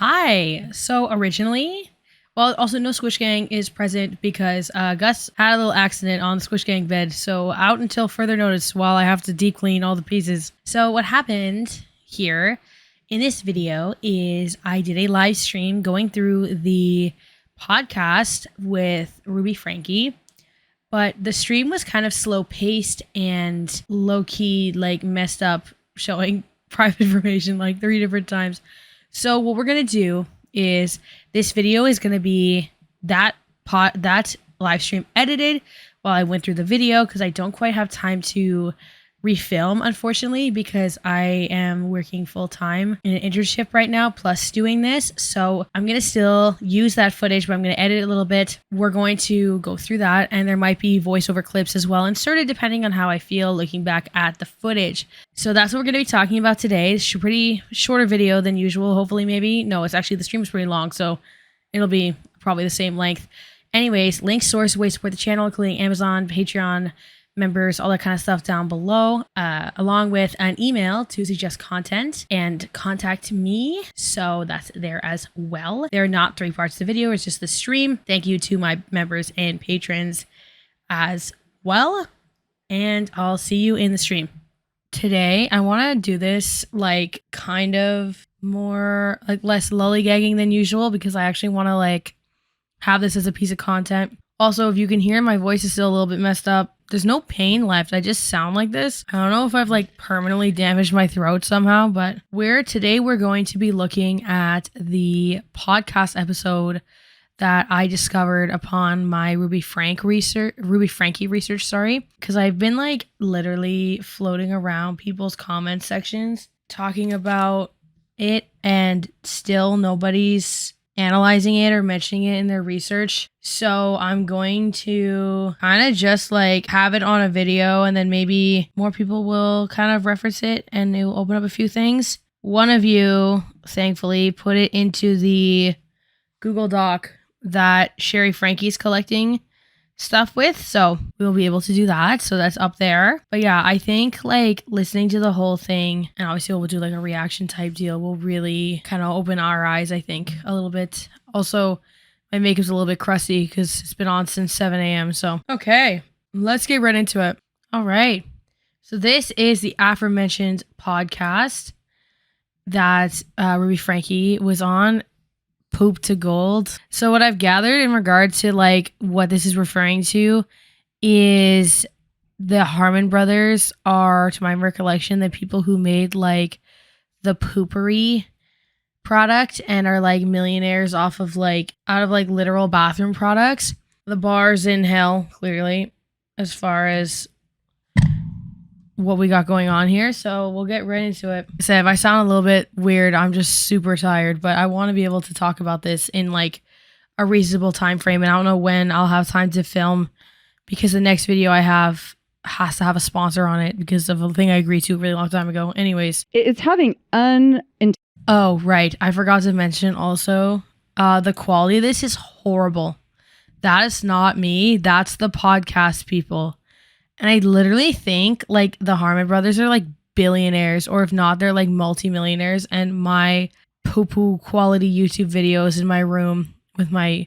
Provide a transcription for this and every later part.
Hi. So originally, well, also no Squish Gang is present because Gus had a little accident on the Squish Gang bed. So out until further notice while I have to deep clean all the pieces. So what happened here in this video is I did a live stream going through the podcast with Ruby Franke. But the stream was kind of slow paced and low key, like messed up, showing private information like 3 different times. So what we're going to do is this video is going to be that live stream edited while I went through the video because I don't quite have time to refilm, unfortunately, because I am working full time in an internship right now, plus doing this. So I'm going to still use that footage, but I'm going to edit it a little bit. We're going to go through that, and there might be voiceover clips as well inserted depending on how I feel looking back at the footage. So that's what we're going to be talking about today. It's a pretty shorter video than usual, hopefully, maybe. No, it's actually, the stream is pretty long, so it'll be probably the same length. Anyways, links, source, ways to support the channel, including Amazon, Patreon, members, all that kind of stuff down below, along with an email to suggest content and contact me. So that's there as well. There are not 3 parts to the video, it's just the stream. Thank you to my members and patrons as well. And I'll see you in the stream. Today, I want to do this like kind of more like less lollygagging than usual because I actually want to like have this as a piece of content. Also, if you can hear, my voice is still a little bit messed up. There's no pain left. I just sound like this. I don't know if I've like permanently damaged my throat somehow, but today we're going to be looking at the podcast episode that I discovered upon my Ruby Franke research, because I've been like literally floating around people's comment sections talking about it and still nobody's analyzing it or mentioning it in their research. So I'm going to kind of just like have it on a video and then maybe more people will kind of reference it and it will open up a few things. One of you, thankfully, put it into the Google Doc that Sherry Frankie's collecting stuff with, so we'll be able to do that. So that's up there. But yeah, I think like listening to the whole thing, and obviously we'll do like a reaction type deal, will really kind of open our eyes, I think, a little bit. Also, my makeup's a little bit crusty because it's been on since 7 a.m. So okay, let's get right into it. All right, so this is the aforementioned podcast that Ruby Franke was on, Poop to Gold. So what I've gathered in regard to like what this is referring to is the Harmon brothers are, to my recollection, the people who made like the poopery product and are like millionaires off of like out of like literal bathroom products. The bar's in hell, clearly, as far as what we got going on here, so we'll get right into it. So if I sound a little bit weird, I'm just super tired, but I want to be able to talk about this in like a reasonable time frame, and I don't know when I'll have time to film because the next video I have has to have a sponsor on it because of a thing I agreed to a really long time ago. Anyways, it's having oh right, I forgot to mention also the quality of this is horrible. That is not me, that's the podcast people. And I literally think like the Harmon brothers are like billionaires, or if not, they're like multimillionaires. And my poo-poo quality YouTube videos in my room with my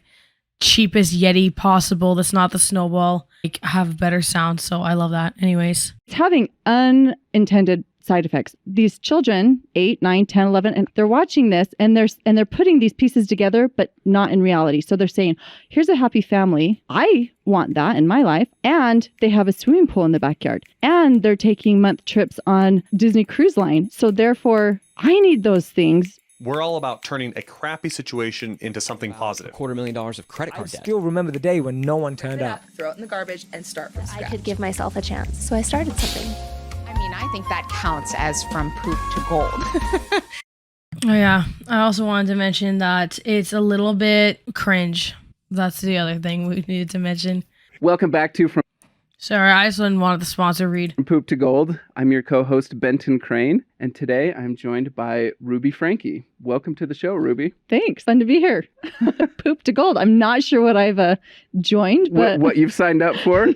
cheapest Yeti possible, that's not the Snowball, like have better sound. So I love that. Anyways, it's having unintended side effects. These children, 8, 9, 10, 11, and they're watching this and they're putting these pieces together, but not in reality. So they're saying, here's a happy family. I want that in my life. And they have a swimming pool in the backyard. And they're taking month trips on Disney Cruise Line. So therefore, I need those things. We're all about turning a crappy situation into something positive. $250,000 of credit card debt. I still remember the day when no one turned up. Throw it in the garbage and start from scratch. I could give myself a chance, so I started something. I mean, I think that counts as from poop to gold. Oh yeah, I also wanted to mention that it's a little bit cringe. That's the other thing we needed to mention. Welcome back to From Sorry, I just didn't want the sponsor read. Poop to Gold. I'm your co-host, Benton Crane, and today I'm joined by Ruby Franke. Welcome to the show, Ruby. Thanks. Fun to be here. Poop to Gold. I'm not sure what I've joined, but what you've signed up for?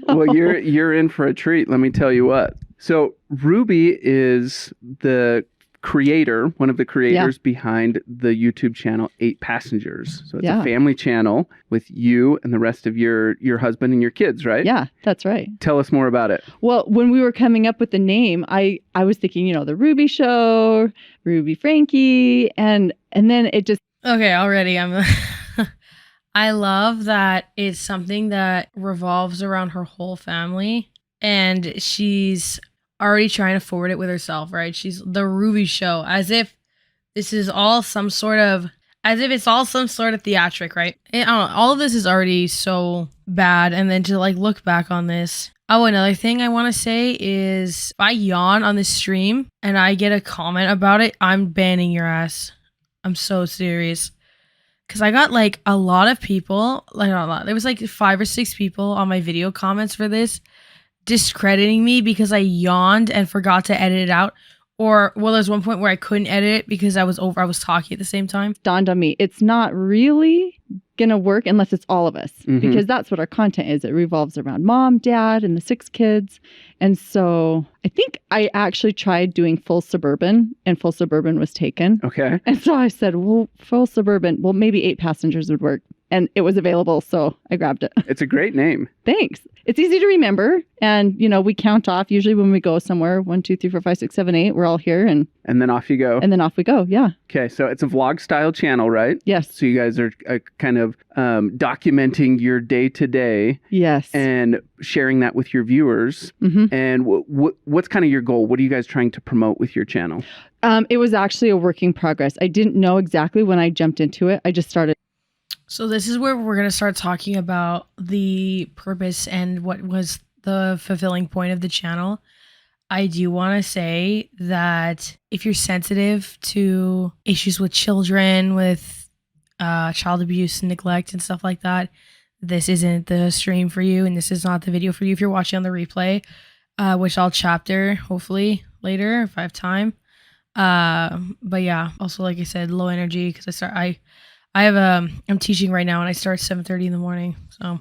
No. Well, you're in for a treat. Let me tell you what. So Ruby is the one of the creators behind the YouTube channel 8 Passengers. So it's Yeah. a family channel with you and the rest of your husband and your kids, right? Yeah, that's right. Tell us more about it. Well, when we were coming up with the name, I was thinking, the Ruby Show, Ruby Franke, and then it just Okay, already I'm I love that it's something that revolves around her whole family, and she's already trying to forward it with herself, right? She's the Ruby Show, as if this is all some sort of theatric, right? I don't know, all of this is already so bad, and then to like look back on this. Oh, another thing I want to say is if I yawn on this stream and I get a comment about it, I'm banning your ass. I'm so serious. Because I got like a lot of people, like not a lot, there was like 5 or 6 people on my video comments for this discrediting me because I yawned and forgot to edit it out. Or, well, there's one point where I couldn't edit it because I was talking at the same time. dawned on me, it's not really going to work unless it's all of us, because that's what our content is. It revolves around mom, dad, and the 6 kids. And so I think I actually tried doing full suburban, and full suburban was taken. Okay. And so I said, well, full suburban, well, maybe 8 Passengers would work. And it was available, so I grabbed it. It's a great name. Thanks. It's easy to remember. And, we count off usually when we go somewhere. 1, 2, 3, 4, 5, 6, 7, 8. We're all here. And then off you go. then off we go. Yeah. Okay, so it's a vlog style channel, right? Yes. So you guys are kind of documenting your day to day. Yes. And sharing that with your viewers. And what's kind of your goal? What are you guys trying to promote with your channel? It was actually a work in progress. I didn't know exactly when I jumped into it. I just started. So this is where we're going to start talking about the purpose and what was the fulfilling point of the channel. I do want to say that if you're sensitive to issues with children, with child abuse and neglect and stuff like that, this isn't the stream for you, and this is not the video for you if you're watching on the replay, which I'll chapter hopefully later if I have time. But yeah, also like I said, low energy because I'm teaching right now and I start at 7:30 in the morning. So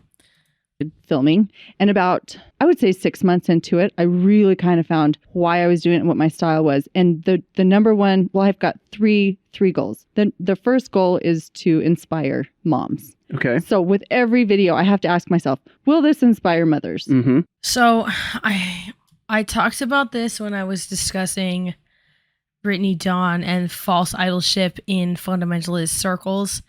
filming, and about, I would say 6 months into it, I really kind of found why I was doing it and what my style was. And the number one, well, I've got three goals. The first goal is to inspire moms. Okay. So with every video, I have to ask myself, will this inspire mothers? So I talked about this when I was discussing Brittany Dawn and false idolship in fundamentalist circles.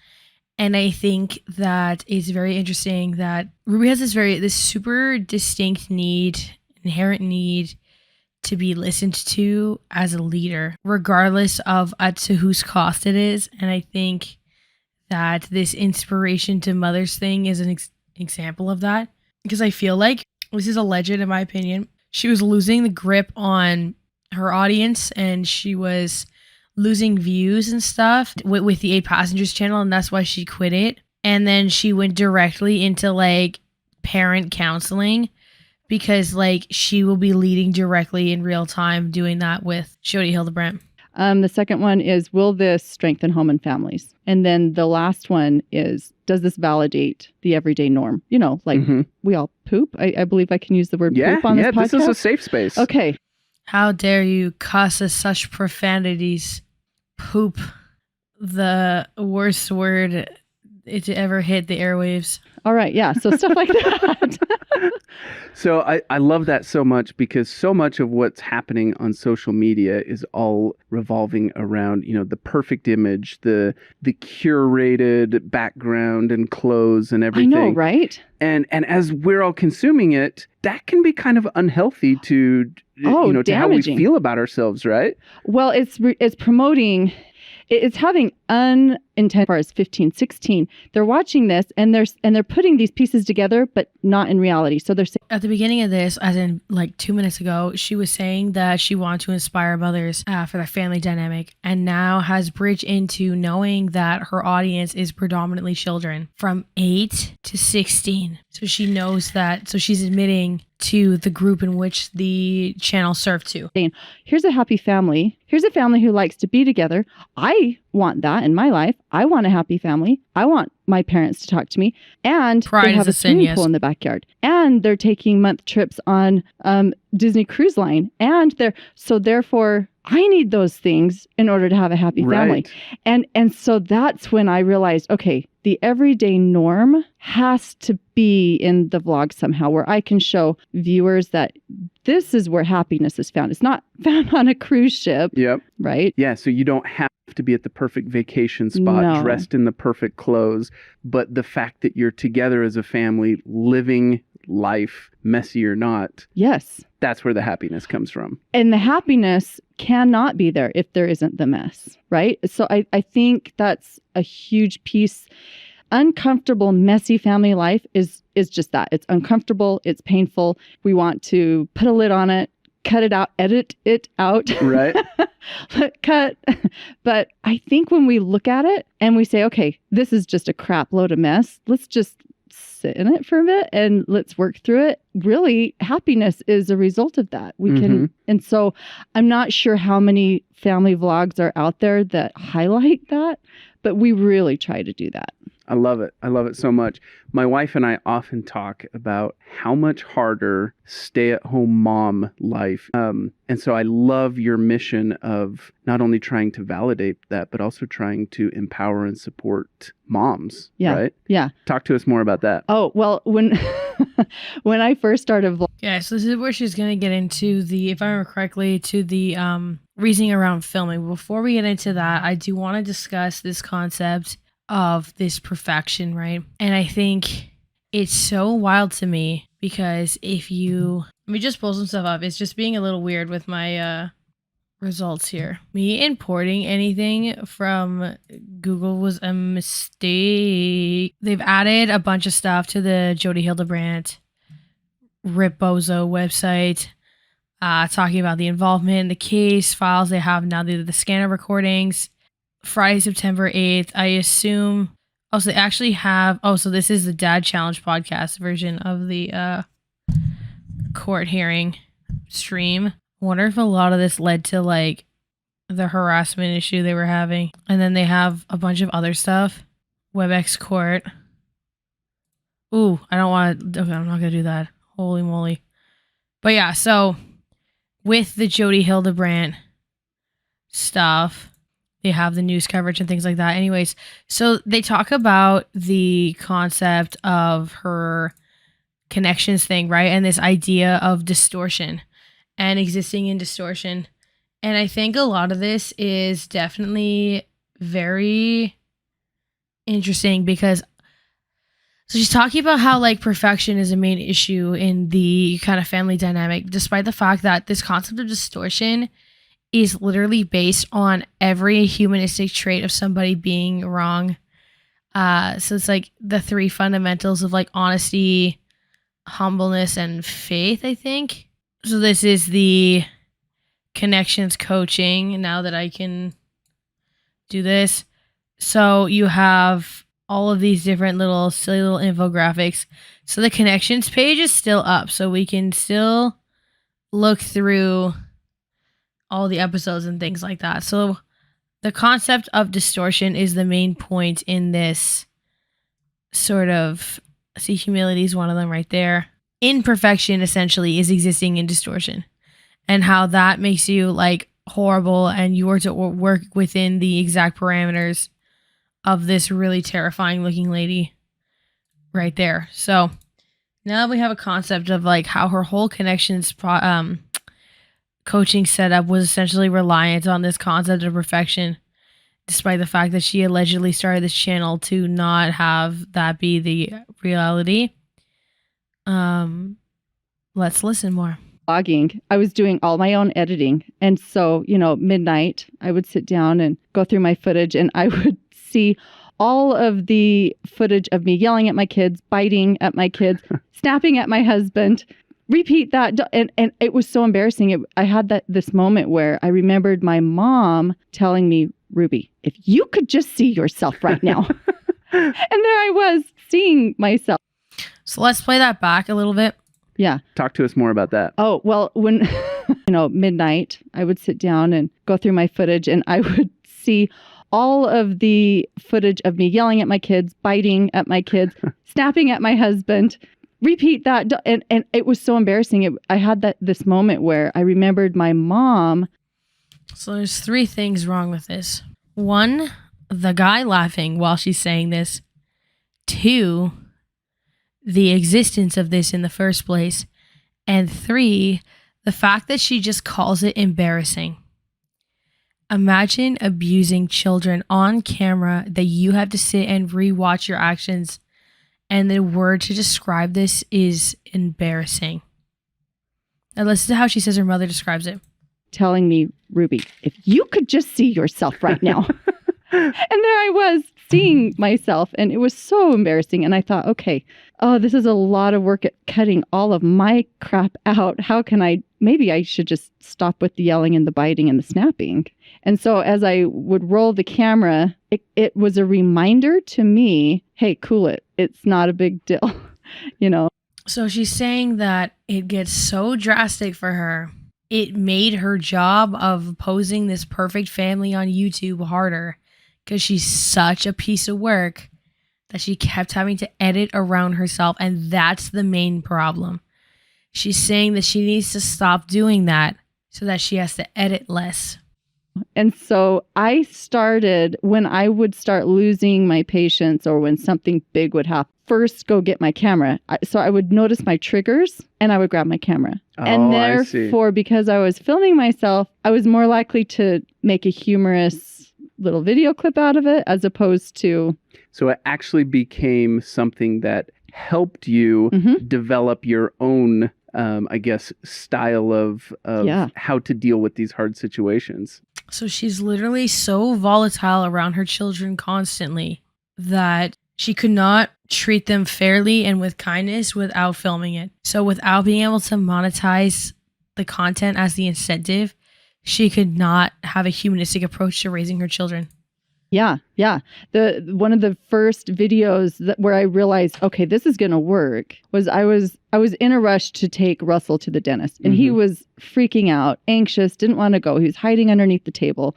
And I think that it's very interesting that Ruby has this super distinct inherent need to be listened to as a leader, regardless of to whose cost it is. And I think that this inspiration to mothers thing is an example of that. Because I feel like, this is alleged in my opinion, she was losing the grip on her audience and she was losing views and stuff with the 8 Passengers channel, and that's why she quit it. And then she went directly into like parent counseling because like she will be leading directly in real time doing that with Jodi Hildebrandt. The second one is, will this strengthen home and families? And then the last one is, does this validate the everyday norm? We all poop. I believe I can use the word poop on this podcast. Yeah, this is a safe space. Okay. How dare you cuss us such profanities? Poop, the worst word to ever hit the airwaves. All right, yeah, so stuff like that. So I love that so much because so much of what's happening on social media is all revolving around, the perfect image, the curated background and clothes and everything. I know, right? And as we're all consuming it, that can be kind of unhealthy to to how we damaging. feel about ourselves, right? Well, it's promoting, it's having unintended, as far as 15, 16, they're watching this and they're putting these pieces together, but not in reality. So they're saying, at the beginning of this, as in like 2 minutes ago, she was saying that she wanted to inspire mothers for their family dynamic, and now has bridged into knowing that her audience is predominantly children from 8 to 16. So she knows that. So she's admitting to the group in which the channel served to. Here's a happy family. Here's a family who likes to be together. I want that in my life. I want a happy family. I want my parents to talk to me. And Pride they have is a a sin, swimming yes. pool in the backyard. And they're taking month trips on Disney Cruise Line. And therefore, I need those things in order to have a happy family. And so that's when I realized, okay, the everyday norm has to be in the vlog somehow, where I can show viewers that this is where happiness is found. It's not found on a cruise ship. Yep. Right? Yeah. So you don't have to be at the perfect vacation spot, dressed in the perfect clothes, but the fact that you're together as a family, living life, messy or not. Yes. That's where the happiness comes from. And the happiness cannot be there if there isn't the mess, right? So I think that's a huge piece. Uncomfortable, messy family life is just that. It's uncomfortable. It's painful. We want to put a lid on it, cut it out, edit it out. Right. Cut. But I think when we look at it and we say, okay, this is just a crap load of mess, let's just sit in it for a bit and let's work through it. Really, happiness is a result of that. We can, and so I'm not sure how many family vlogs are out there that highlight that, but we really try to do that. I love it. I love it so much. My wife and I often talk about how much harder stay-at-home mom life. And so I love your mission of not only trying to validate that, but also trying to empower and support moms. Yeah. Right? Yeah. Talk to us more about that. Oh, well, when I first started Yeah, so this is where she's going to get into the, if I remember correctly, to the reasoning around filming. Before we get into that, I do want to discuss this concept of this perfection, right? And I think it's so wild to me because if you, let me just pull some stuff up. It's just being a little weird with my results here. Me importing anything from Google was a mistake. They've added a bunch of stuff to the Jodi Hildebrandt Rip Bozo website, talking about the involvement in the case, files they have now, the scanner recordings. Friday, September 8th. I assume. Oh, so they actually have. Oh, so this is the Dad Challenge podcast version of the court hearing stream. I wonder if a lot of this led to like the harassment issue they were having. And then they have a bunch of other stuff. WebEx court. Ooh, I don't want to. Okay, I'm not going to do that. Holy moly. But yeah, so with the Jodi Hildebrandt stuff, they have the news coverage and things like that. Anyways, so they talk about the concept of her connections thing, right? And this idea of distortion and existing in distortion. And I think a lot of this is definitely very interesting because so she's talking about how like perfection is a main issue in the kind of family dynamic, despite the fact that this concept of distortion is literally based on every humanistic trait of somebody being wrong. So it's like the three fundamentals of like honesty, humbleness, and faith, I think. So this is the connections coaching, now that I can do this. So you have all of these different little silly little infographics. So the connections page is still up, so we can still look through all the episodes and things like that. So the concept of distortion is the main point in this sort of, see, humility is one of them right there. Imperfection essentially is existing in distortion and how that makes you like horrible and you are to work within the exact parameters of this really terrifying looking lady right there. So now we have a concept of like how her whole connections coaching setup was essentially reliant on this concept of perfection, despite the fact that she allegedly started this channel to not have that be the reality. Let's listen more. Blogging, I was doing all my own editing. And so, midnight, I would sit down and go through my footage and I would see all of the footage of me yelling at my kids, biting at my kids, snapping at my husband. Repeat that. And it was so embarrassing. I had this moment where I remembered my mom telling me, Ruby, if you could just see yourself right now. And there I was seeing myself. So let's play that back a little bit. Yeah. Talk to us more about that. Oh, well, when, midnight, I would sit down and go through my footage and I would see all of the footage of me yelling at my kids, biting at my kids, snapping at my husband. Repeat that. And it was so embarrassing. I had this moment where I remembered my mom. So there's 3 things wrong with this. 1, the guy laughing while she's saying this. 2, the existence of this in the first place. And 3, the fact that she just calls it embarrassing. Imagine abusing children on camera that you have to sit and rewatch your actions, and the word to describe this is embarrassing. Now listen to how she says her mother describes it. Telling me, Ruby, if you could just see yourself right now. And there I was seeing myself, and it was so embarrassing. And I thought, okay, this is a lot of work at cutting all of my crap out. How can maybe I should just stop with the yelling and the biting and the snapping. And so as I would roll the camera, it was a reminder to me, hey, cool it. It's not a big deal, you know. So she's saying that it gets so drastic for her. It made her job of posing this perfect family on YouTube harder because she's such a piece of work that she kept having to edit around herself. And that's the main problem. She's saying that she needs to stop doing that so that she has to edit less. And so I started, when I would start losing my patience or when something big would happen, first go get my camera. So I would notice my triggers and I would grab my camera. And therefore, because I was filming myself, I was more likely to make a humorous little video clip out of it as opposed to... So it actually became something that helped you develop your own, I guess, style of how to deal with these hard situations. So she's literally so volatile around her children constantly that she could not treat them fairly and with kindness without filming it. So without being able to monetize the content as the incentive, she could not have a humanistic approach to raising her children. Yeah. One of the first videos where I realized, okay, this is going to work was I was in a rush to take Russell to the dentist, and he was freaking out, anxious, didn't want to go. He was hiding underneath the table.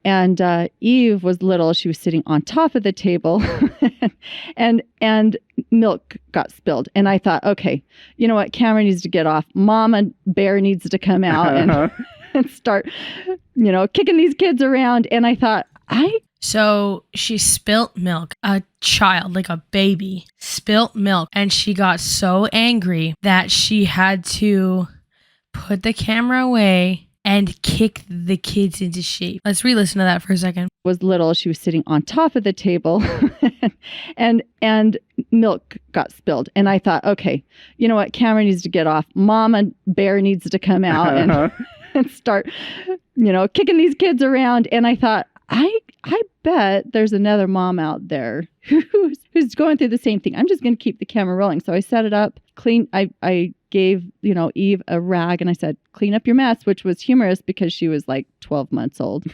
And Eve was little. She was sitting on top of the table and milk got spilled. And I thought, okay, you know what? Camera needs to get off. Mama Bear needs to come out and start, kicking these kids around. And I thought, So she spilt milk. A child, like a baby, spilt milk. And she got so angry that she had to put the camera away and kick the kids into shape. Let's re-listen to that for a second. Was little. She was sitting on top of the table and milk got spilled. And I thought, okay, you know what? Camera needs to get off. Mama Bear needs to come out and start, kicking these kids around. And I thought, I bet there's another mom out there who's going through the same thing. I'm just going to keep the camera rolling. So I set it up, clean. I gave, Eve a rag and I said, clean up your mess, which was humorous because she was like 12 months old.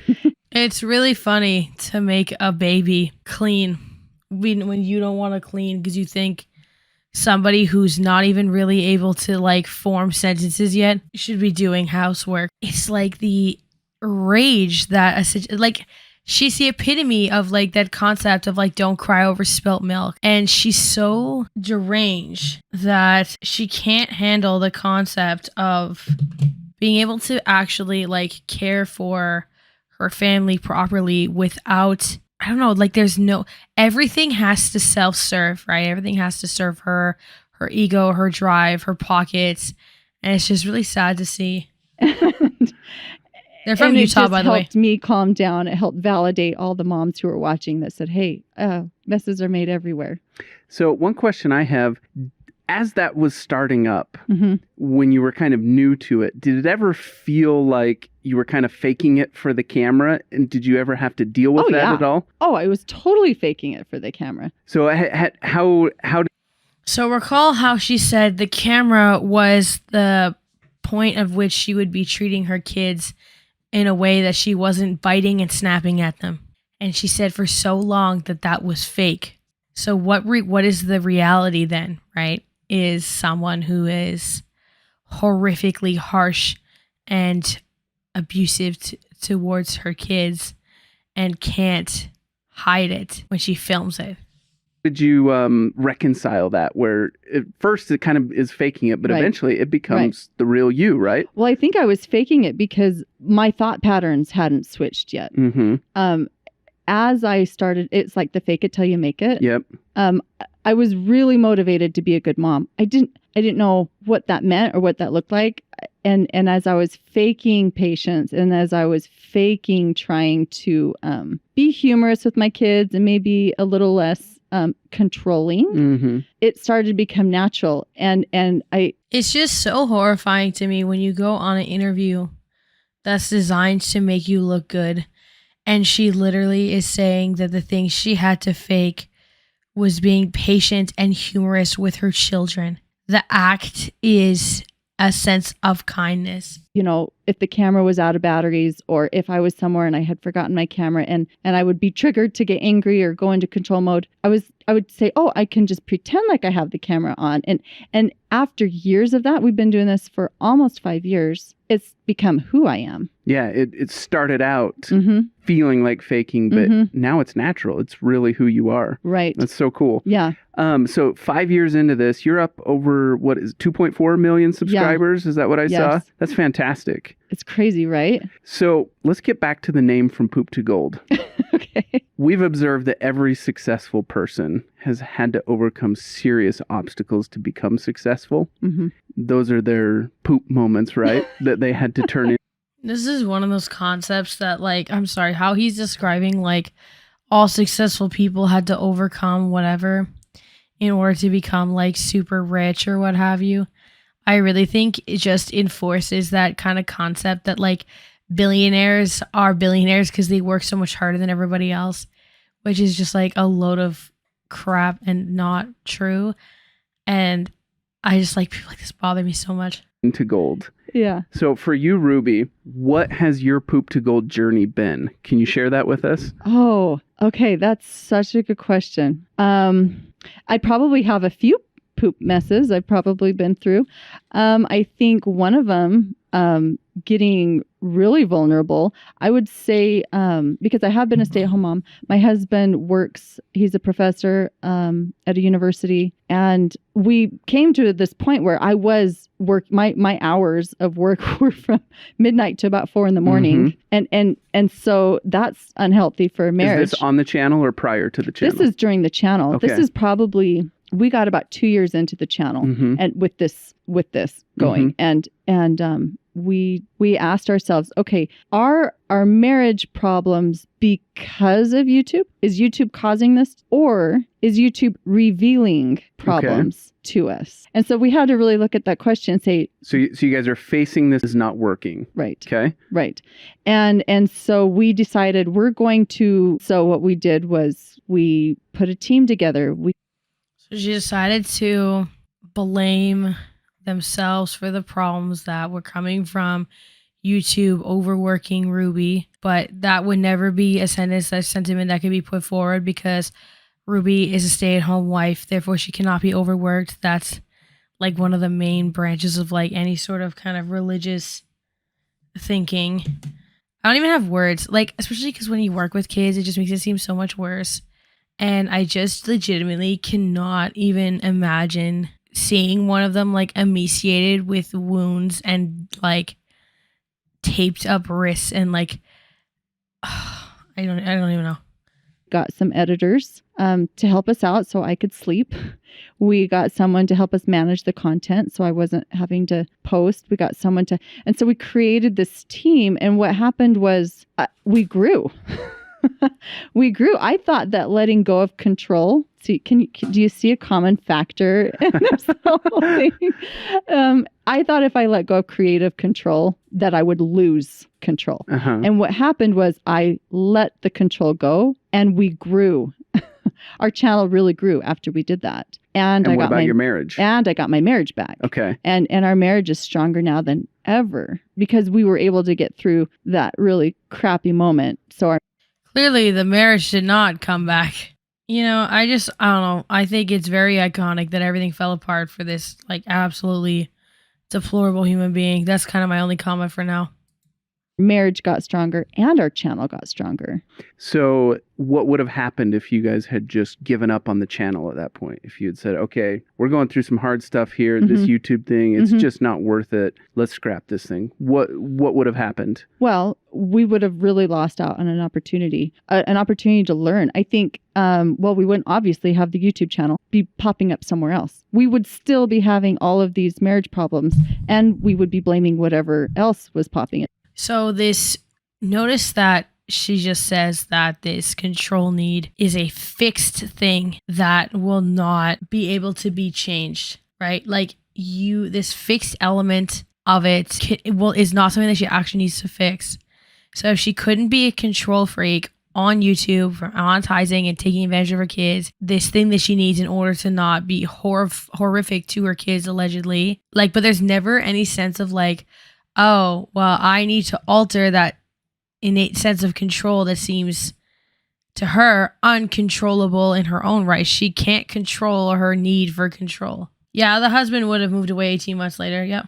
It's really funny to make a baby clean when you don't want to clean because you think somebody who's not even really able to form sentences yet should be doing housework. It's like the rage that she's the epitome of that concept of don't cry over spilt milk. And she's so deranged that she can't handle the concept of being able to actually care for her family properly without, I don't know, everything has to self-serve, right? Everything has to serve her ego, her drive, her pockets. And it's just really sad to see. They're from Utah, by the way. It helped me calm down. It helped validate all the moms who were watching that said, hey, messes are made everywhere. So one question I have, as that was starting up, when you were kind of new to it, did it ever feel like you were kind of faking it for the camera? And did you ever have to deal with that at all? Oh, I was totally faking it for the camera. So how did... So recall how she said the camera was the point of which she would be treating her kids in a way that she wasn't biting and snapping at them. And she said for so long that was fake. So what is the reality then, right? Is someone who is horrifically harsh and abusive towards her kids and can't hide it when she films it. Did you reconcile that where at first it kind of is faking it, but Right. eventually it becomes the real you, right? Well, I think I was faking it because my thought patterns hadn't switched yet. Mm-hmm. As I started, it's like the fake it till you make it. Yep. I was really motivated to be a good mom. I didn't know what that meant or what that looked like. And as I was faking patience and as I was faking trying to be humorous with my kids and maybe a little less controlling, Mm-hmm. it started to become natural. And It's just so horrifying to me when you go on an interview that's designed to make you look good. And she literally is saying that the thing she had to fake was being patient and humorous with her children. The act is a sense of kindness. if the camera was out of batteries or if I was somewhere and I had forgotten my camera and I would be triggered to get angry or go into control mode, I would say, oh, I can just pretend like I have the camera on. And after years of that, we've been doing this for almost 5 years. It's become who I am. Yeah, it started out Mm-hmm. feeling like faking, but Mhm. now it's natural. It's really who you are. Right. That's so cool. Yeah. So 5 years into this, you're up over 2.4 million subscribers. Is that what I saw? Yes. That's fantastic. It's crazy, right? So let's get back to the name From Poop to Gold. Okay. We've observed that every successful person has had to overcome serious obstacles to become successful. Mm-hmm. Those are their poop moments, right? That they had to turn in. This is one of those concepts that, I'm sorry, how he's describing, all successful people had to overcome whatever in order to become, super rich or what have you. I really think it just enforces that kind of concept that, billionaires are billionaires because they work so much harder than everybody else, which is just, a load of crap and not true. And I just, people like this bother me so much. Into gold. Yeah. So for you, Ruby, what has your poop to gold journey been? Can you share that with us? Oh, okay. That's such a good question. I probably have a few poop messes I've probably been through. I think one of them, getting really vulnerable, I would say, because I have been a stay-at-home mom. My husband works, he's a professor at a university, and we came to this point where I was my hours of work were from midnight to about 4 a.m. And so that's unhealthy for a marriage. Is this on the channel or prior to the channel? This is during the channel. Okay. This is probably, we got about 2 years into the channel and with this going. And we asked ourselves, okay, are our marriage problems because of YouTube? Is YouTube causing this, or is YouTube revealing problems to us? And so we had to really look at that question and say, so you guys are facing this is not working. right. Okay. Right. And so we decided so what we did was we put a team together. So she decided to blame themselves for the problems that were coming from YouTube overworking Ruby, but that would never be a sentiment that could be put forward because Ruby is a stay-at-home wife, therefore she cannot be overworked. That's one of the main branches of any sort of kind of religious thinking. I don't even have words, especially because when you work with kids, it just makes it seem so much worse. And I just legitimately cannot even imagine seeing one of them emaciated with wounds and taped up wrists and I don't even know. Got some editors to help us out so I could sleep. We got someone to help us manage the content so I wasn't having to post. We got someone and so we created this team, and what happened was we grew. We grew. I thought that letting go of control. See, do you see a common factor in this whole thing? I thought if I let go of creative control, that I would lose control. And what happened was I let the control go, and we grew. Our channel really grew after we did that. And I what got about your marriage? And I got my marriage back. Okay. And our marriage is stronger now than ever because we were able to get through that really crappy moment. So Clearly, the marriage did not come back. I don't know. I think it's very iconic that everything fell apart for this, absolutely deplorable human being. That's kind of my only comment for now. Marriage got stronger and our channel got stronger. So what would have happened if you guys had just given up on the channel at that point? If you had said, okay, we're going through some hard stuff here, this YouTube thing, it's just not worth it. Let's scrap this thing. What would have happened? Well, we would have really lost out on an opportunity to learn. I think, we wouldn't obviously have the YouTube channel be popping up somewhere else. We would still be having all of these marriage problems, and we would be blaming whatever else was popping up. So notice that she just says that this control need is a fixed thing that will not be able to be changed, right? Like this fixed element of it is not something that she actually needs to fix. So if she couldn't be a control freak on YouTube for monetizing and taking advantage of her kids, this thing that she needs in order to not be horrific to her kids, allegedly, but there's never any sense of oh, well, I need to alter that innate sense of control that seems to her uncontrollable in her own right. She can't control her need for control. Yeah, the husband would have moved away 18 months later. Yep.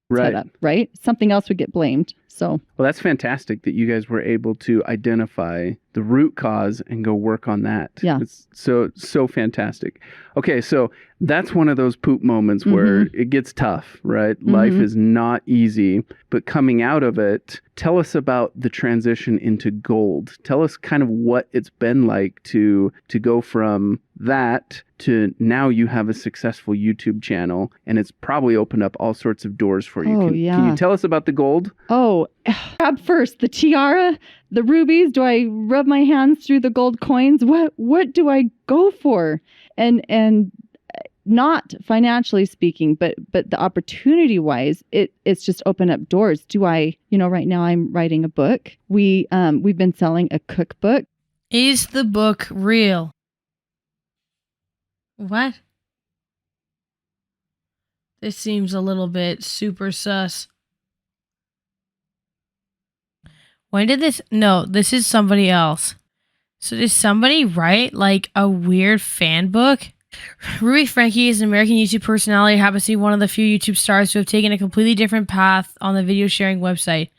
Right. Right? Something else would get blamed. So, well, that's fantastic that you guys were able to identify the root cause and go work on that. Yeah. It's so fantastic. Okay, so that's one of those poop moments where it gets tough, right? Life is not easy, but coming out of it, tell us about the transition into gold. Tell us kind of what it's been like to go from that to now you have a successful YouTube channel, and it's probably opened up all sorts of doors for you. Can you tell us about the gold? Oh, grab first the tiara, the rubies. Do I rub my hands through the gold coins? What do I go for? And not financially speaking, but the opportunity wise, it's just opened up doors. Do I, right now I'm writing a book. We've been selling a cookbook. Is the book real? What? This seems a little bit super sus. When did this? No, this is somebody else. So did somebody write a weird fan book? Ruby Franke is an American YouTube personality who happens to be one of the few YouTube stars who have taken a completely different path on the video sharing website.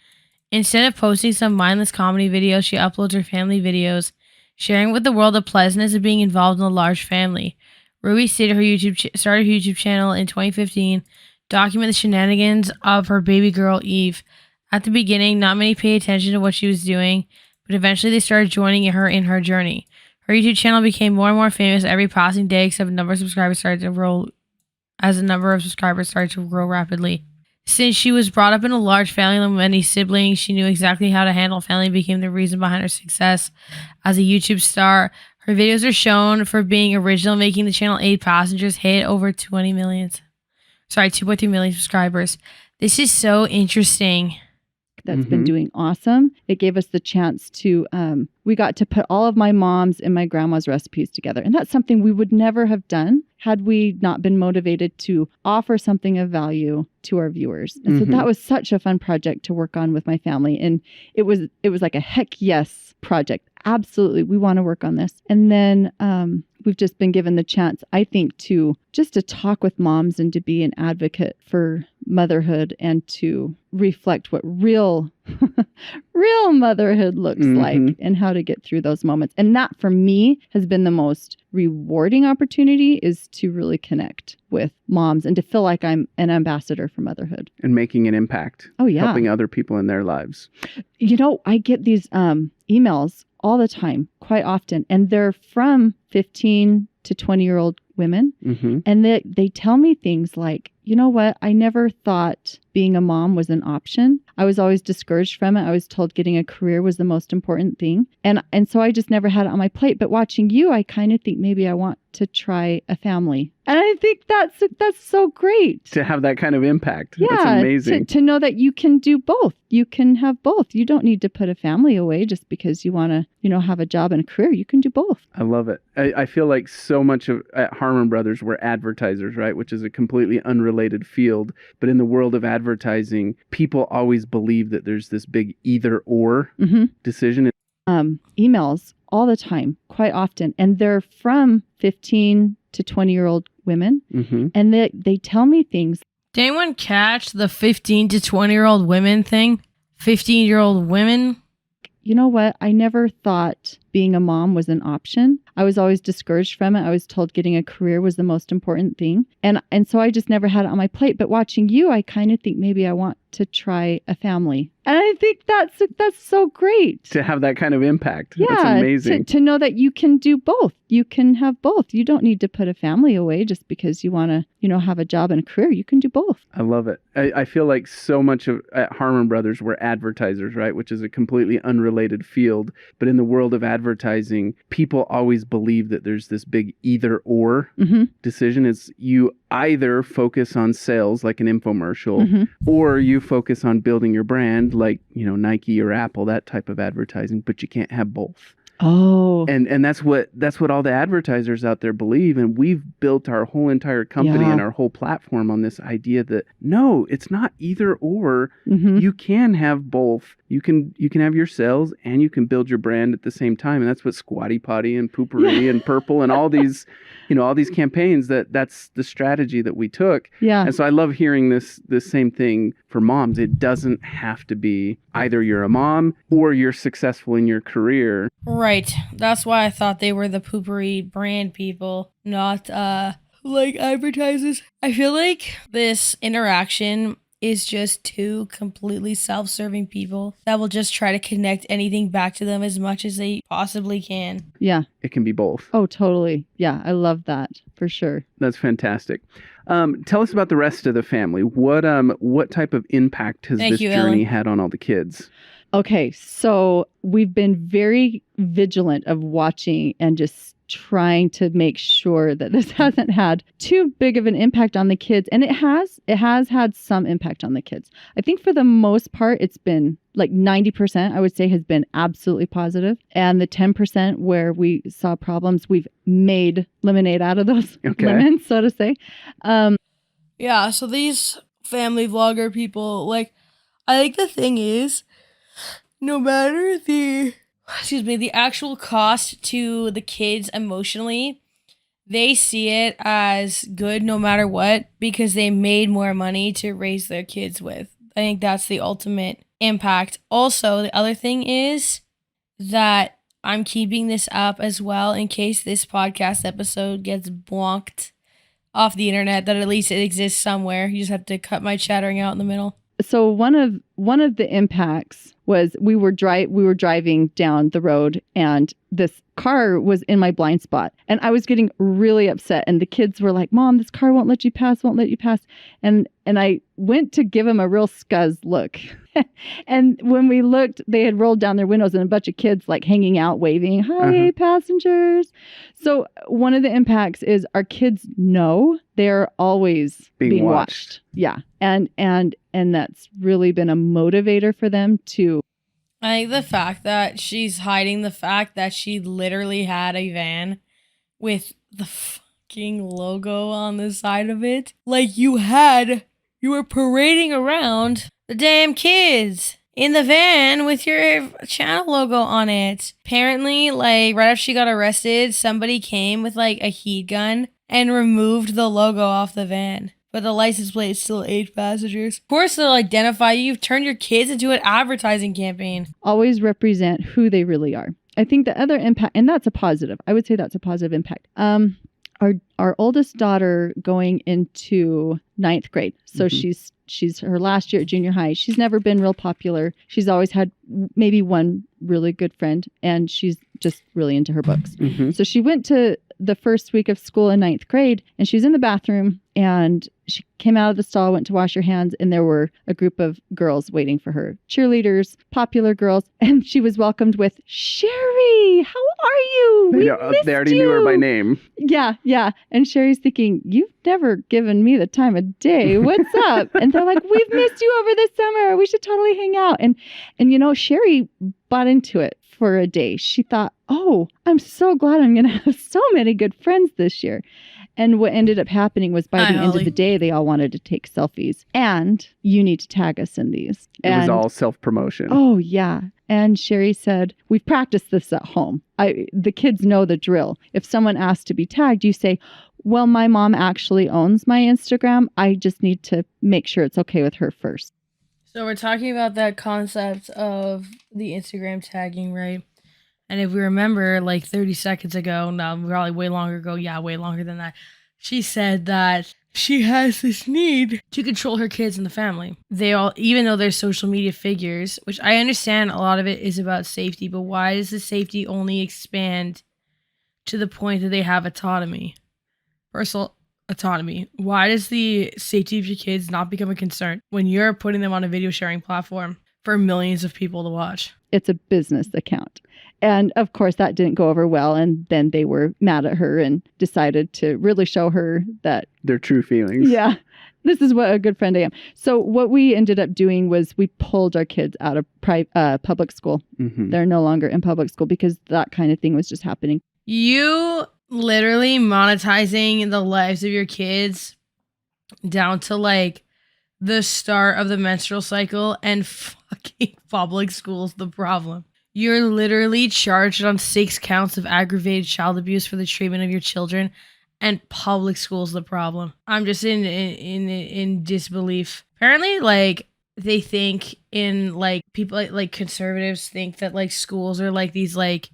Instead of posting some mindless comedy videos, she uploads her family videos, sharing with the world the pleasantness of being involved in a large family. Ruby started her YouTube channel in 2015, document the shenanigans of her baby girl Eve. At the beginning, not many paid attention to what she was doing, but eventually they started joining her in her journey. Her YouTube channel became more and more famous every passing day, except the number of subscribers started to grow rapidly. Since she was brought up in a large family with many siblings, she knew exactly how to handle family and became the reason behind her success as a YouTube star. Her videos are shown for being original, making the channel aid passengers hit over 2.3 million subscribers. This is so interesting. That's been doing awesome. It gave us the chance to, we got to put all of my mom's and my grandma's recipes together. And that's something we would never have done had we not been motivated to offer something of value to our viewers. And so that was such a fun project to work on with my family. And it was like a heck yes project. Absolutely. We want to work on this. And then we've just been given the chance, I think, to talk with moms and to be an advocate for motherhood and to reflect what real motherhood looks like and how to get through those moments. And that for me has been the most rewarding opportunity, is to really connect with moms and to feel like I'm an ambassador for motherhood. And making an impact. Oh, yeah. Helping other people in their lives. I get these emails all the time, quite often, and they're from 15 to 20-year-old women. And they tell me things like, you know what? I never thought being a mom was an option. I was always discouraged from it. I was told getting a career was the most important thing. And so I just never had it on my plate. But watching you, I kind of think maybe I want to try a family. And I think that's so great. To have that kind of impact. Yeah. That's amazing. To know that you can do both. You can have both. You don't need to put a family away just because you want to, have a job and a career. You can do both. I love it. I feel like so much of at Harmon Brothers, we're advertisers, right? Which is a completely unrelated field. But in the world of advertising, people always believe that there's this big either or decision. Emails all the time, quite often. And they're from 15 to 20-year-old women. And they tell me things. Did anyone catch the 15 to 20-year-old women thing? 15-year-old women. You know what? I never thought being a mom was an option. I was always discouraged from it. I was told getting a career was the most important thing. And so I just never had it on my plate. But watching you, I kind of think maybe I want to try a family. And I think that's so great. To have that kind of impact. Yeah, That's amazing. To know that you can do both. You can have both. You don't need to put a family away just because you want to, have a job and a career. You can do both. I love it. I feel like so much of at Harmon Brothers, we're advertisers, right? Which is a completely unrelated field. But in the world of advertising, people always believe that there's this big either or decision. It's you either focus on sales like an infomercial or you focus on building your brand like, Nike or Apple, that type of advertising, but you can't have both. Oh. And that's what all the advertisers out there believe. And we've built our whole entire company and our whole platform on this idea that no, it's not either or. You can have both. You can have your sales and you can build your brand at the same time. And that's what Squatty Potty and Poopery and Purple and all these, all these campaigns that's the strategy that we took. Yeah. And so I love hearing this same thing for moms. It doesn't have to be either you're a mom or you're successful in your career. Right. That's why I thought they were the Poopery brand people, not like advertisers. I feel like this interaction is just two completely self-serving people that will just try to connect anything back to them as much as they possibly can. Yeah. It can be both. Oh, totally. Yeah, I love that for sure. That's fantastic. Tell us about the rest of the family. What type of impact has this journey had on all the kids? Okay, so we've been very vigilant of watching and just trying to make sure that this hasn't had too big of an impact on the kids. And it has had some impact on the kids. I think for the most part, it's been like 90%, I would say, has been absolutely positive. And the 10% where we saw problems, we've made lemonade out of those lemons, so to say. Yeah, so these family vlogger people, I think the thing is, no matter the actual cost to the kids emotionally, they see it as good no matter what because they made more money to raise their kids with. I think that's the ultimate impact. Also, the other thing is that I'm keeping this up as well in case this podcast episode gets blocked off the internet, that at least it exists somewhere. You just have to cut my chattering out in the middle. So one of the impacts was we were driving down the road and this car was in my blind spot and I was getting really upset and the kids were like, "Mom, this car won't let you pass. And I went to give them a real scuzz look. And when we looked, they had rolled down their windows and a bunch of kids hanging out, waving, "Hi, passengers." So one of the impacts is our kids know they're always being watched. Yeah. And that's really been a motivator for them to. I think the fact that she's hiding the fact that she literally had a van with the fucking logo on the side of it. You were parading around the damn kids in the van with your channel logo on it. Apparently, right after she got arrested, somebody came with a heat gun and removed the logo off the van. But the license plate is still 8 passengers. Of course, they'll identify you. You've turned your kids into an advertising campaign. Always represent who they really are. I think the other impact, and that's a positive. I would say that's a positive impact. Our oldest daughter going into 9th grade. So she's her last year at junior high. She's never been real popular. She's always had maybe one really good friend, and she's just really into her books. So she went to the first week of school in 9th grade, and she was in the bathroom, and she came out of the stall, went to wash her hands, and there were a group of girls waiting for her. Cheerleaders, popular girls, and she was welcomed with, "Sherry, how are you? They already knew her by name. Yeah. And Sherry's thinking, "You've never given me the time of day. What's up?" And they're like, "We've missed you over this summer. We should totally hang out." And Sherry bought into it for a day. She thought, "Oh, I'm so glad I'm going to have so many good friends this year." And what ended up happening was by the end of the day, they all wanted to take selfies. And you need to tag us in these. It was all self-promotion. Oh, yeah. And Sherry said, "We've practiced this at home. The kids know the drill. If someone asks to be tagged, you say, 'Well, my mom actually owns my Instagram. I just need to make sure it's okay with her first.'" So we're talking about that concept of the Instagram tagging, right? And if we remember, like 30 seconds ago, no, probably way longer ago, yeah, way longer than that, she said that she has this need to control her kids and the family. They all, even though they're social media figures, which I understand a lot of it is about safety, but why does the safety only expand to the point that they have autonomy? Personal autonomy. Why does the safety of your kids not become a concern when you're putting them on a video sharing platform for millions of people to watch? It's a business account. And of course, that didn't go over well. And then they were mad at her and decided to really show her that Their true feelings. yeah, this is what a good friend I am. So what we ended up doing was we pulled our kids out of public school. Mm-hmm. They're no longer in public school because that kind of thing was just happening. You literally monetizing the lives of your kids down to like the start of the menstrual cycle and fucking public school's the problem. You're literally charged on 6 counts of aggravated child abuse for the treatment of your children, and public school's the problem. I'm just in disbelief. Apparently, like they think in like people like conservatives think that like schools are like these like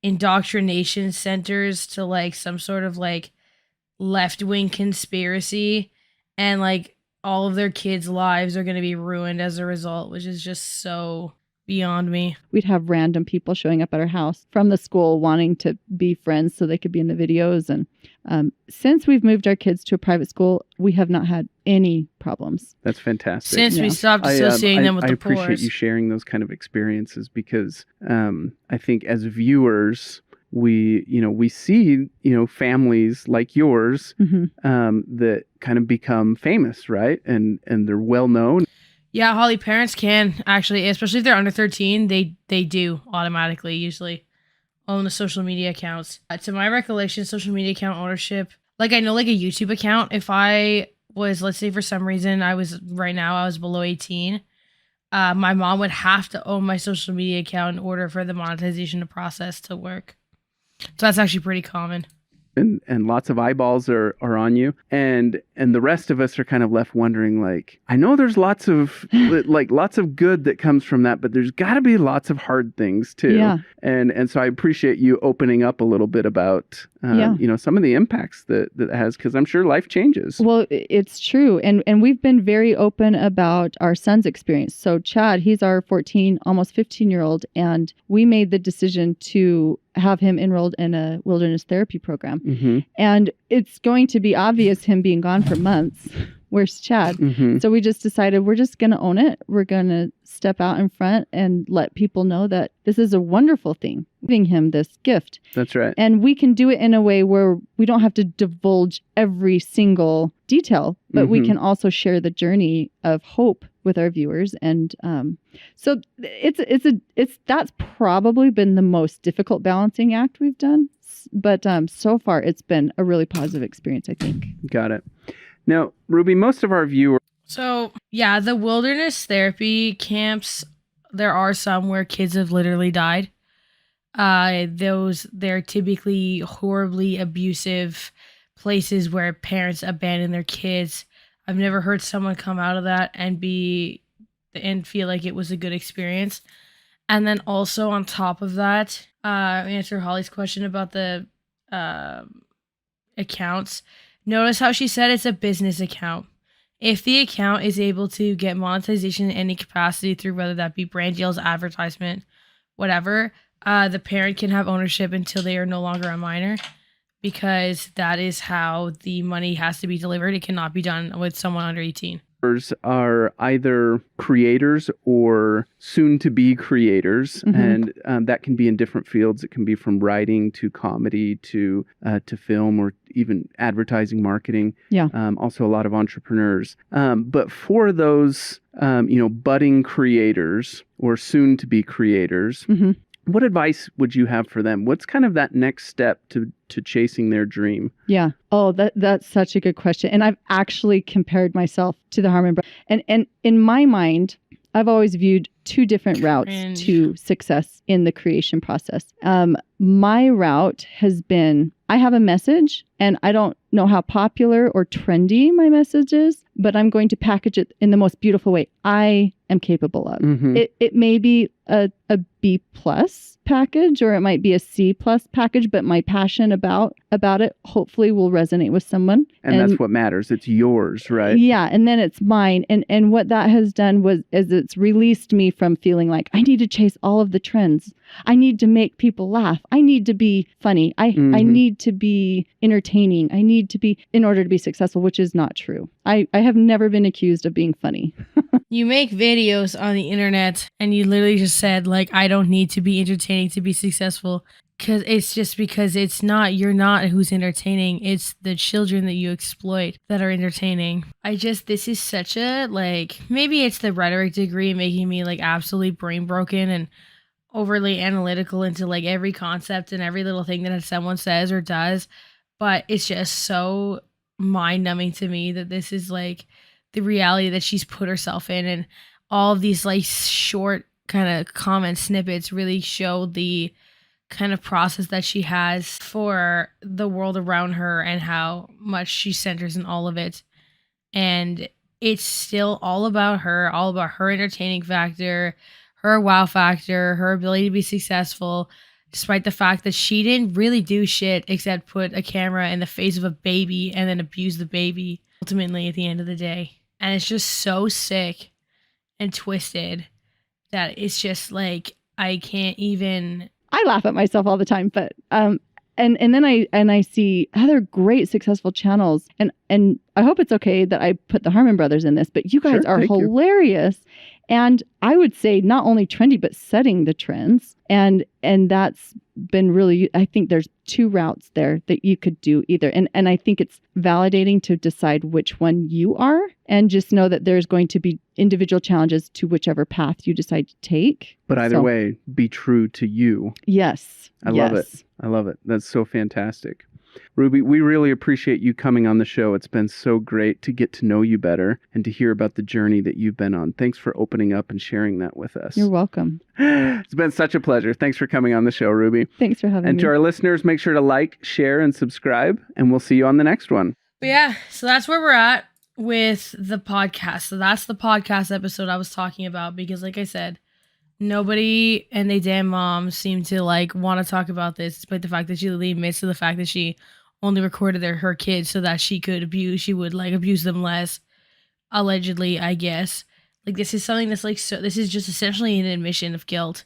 indoctrination centers to like some sort of like left-wing conspiracy, and like all of their kids' lives are going to be ruined as a result, which is just so beyond me. We'd have random people showing up at our house from the school wanting to be friends so they could be in the videos. And since we've moved our kids to a private school, we have not had any problems. That's fantastic. Since we stopped associating them with the poor. I appreciate you sharing those kind of experiences because I think as viewers, we see, families like yours that kind of become famous, right? And they're well known. Yeah, Holly, parents can actually, especially if they're under 13, they do automatically usually own the social media accounts. To my recollection, social media account ownership, like I know like a YouTube account, if I was, let's say for some reason I was below 18, my mom would have to own my social media account in order for the monetization process to work. So that's actually pretty common. And lots of eyeballs are on you, and the rest of us are kind of left wondering, like, I know there's lots of good that comes from that, but there's got to be lots of hard things too. Yeah. And so I appreciate you opening up a little bit about some of the impacts that has, because I'm sure life changes. Well, it's true, and we've been very open about our son's experience. So Chad, he's our 14, almost 15-year-old, and we made the decision to have him enrolled in a wilderness therapy program. Mm-hmm. And it's going to be obvious him being gone for months. Where's Chad? Mm-hmm. So we just decided we're just going to own it. We're going to step out in front and let people know that this is a wonderful thing, giving him this gift. That's right. And we can do it in a way where we don't have to divulge every single detail, but we can also share the journey of hope with our viewers. And so that's probably been the most difficult balancing act we've done. But so far, it's been a really positive experience, I think. Got it. Now, Ruby, most of our viewers... So, yeah, the wilderness therapy camps, there are some where kids have literally died. They're typically horribly abusive places where parents abandon their kids. I've never heard someone come out of that and feel like it was a good experience. And then also on top of that, answer Holly's question about the accounts. Notice how she said it's a business account. If the account is able to get monetization in any capacity through whether that be brand deals, advertisement, whatever, the parent can have ownership until they are no longer a minor, because that is how the money has to be delivered. It cannot be done with someone under 18. Are either creators or soon-to-be creators, and that can be in different fields. It can be from writing to comedy to film or even advertising, marketing. Yeah. Also, a lot of entrepreneurs. But for those, budding creators or soon-to-be creators, what advice would you have for them? What's kind of that next step to chasing their dream? Yeah. Oh, that's such a good question. And I've actually compared myself to the Harmon brothers. And in my mind, I've always viewed 2 different routes to success in the creation process. My route has been, I have a message and I don't know how popular or trendy my message is, but I'm going to package it in the most beautiful way I am capable of. It may be a B plus package, or it might be a C plus package, but my passion about it hopefully will resonate with someone. And that's what matters. It's yours, right? Yeah. And then it's mine. And what that has done is it's released me from feeling like I need to chase all of the trends. I need to make people laugh. I need to be funny. I need to be entertaining. I need to be, in order to be successful, which is not true. I have never been accused of being funny. You make videos on the internet and you literally just said, like, I don't need to be entertaining to be successful. Because it's just because you're not who's entertaining. It's the children that you exploit that are entertaining. This is such a, like, maybe it's the rhetoric degree making me like absolutely brain broken and overly analytical into like every concept and every little thing that someone says or does. But it's just so mind numbing to me that this is like the reality that she's put herself in. And all of these like short kind of comment snippets really show the kind of process that she has for the world around her and how much she centers in all of it. And it's still all about her entertaining factor, her wow factor, her ability to be successful, despite the fact that she didn't really do shit except put a camera in the face of a baby and then abuse the baby ultimately at the end of the day. And it's just so sick and twisted that it's just like, I can't even... I laugh at myself all the time, but and then I see other great successful channels, and I hope it's okay that I put the Harmon brothers in this, but you guys are hilarious. And I would say not only trendy, but setting the trends. And that's been really, I think there's two routes there that you could do either. And I think it's validating to decide which one you are, and just know that there's going to be individual challenges to whichever path you decide to take. But either way, be true to you. Yes. I love it. I love it. That's so fantastic. Ruby, we really appreciate you coming on the show. It's been so great to get to know you better and to hear about the journey that you've been on. Thanks for opening up and sharing that with us. You're welcome. It's been such a pleasure. Thanks for coming on the show, Ruby. Thanks for having me. And to our listeners, make sure to like, share, and subscribe, and we'll see you on the next one. But yeah, so that's where we're at with the podcast. So that's the podcast episode I was talking about, because like I said, nobody and they damn mom seem to like want to talk about this, despite the fact that she literally admits to the fact that she only recorded her kids so that she would like abuse them less, allegedly, I guess. Like, this is something that's like, so this is just essentially an admission of guilt.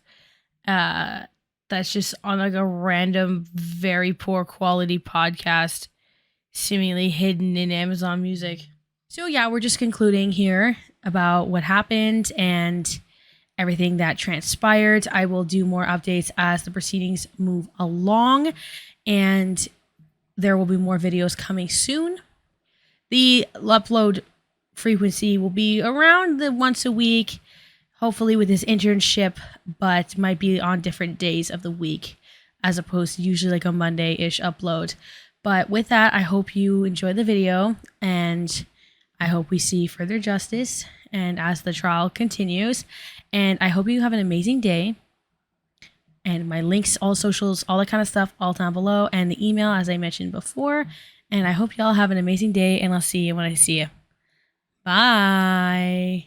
That's just on like a random, very poor quality podcast, seemingly hidden in Amazon Music. So yeah, we're just concluding here about what happened and everything that transpired. I will do more updates as the proceedings move along, and there will be more videos coming soon. The upload frequency will be around the once a week, hopefully with this internship, but might be on different days of the week as opposed to usually like a Monday-ish upload. But with that, I hope you enjoy the video, and I hope we see further justice and as the trial continues. And I hope you have an amazing day. And my links, all socials, all that kind of stuff, all down below. And the email, as I mentioned before. And I hope y'all have an amazing day. And I'll see you when I see you. Bye.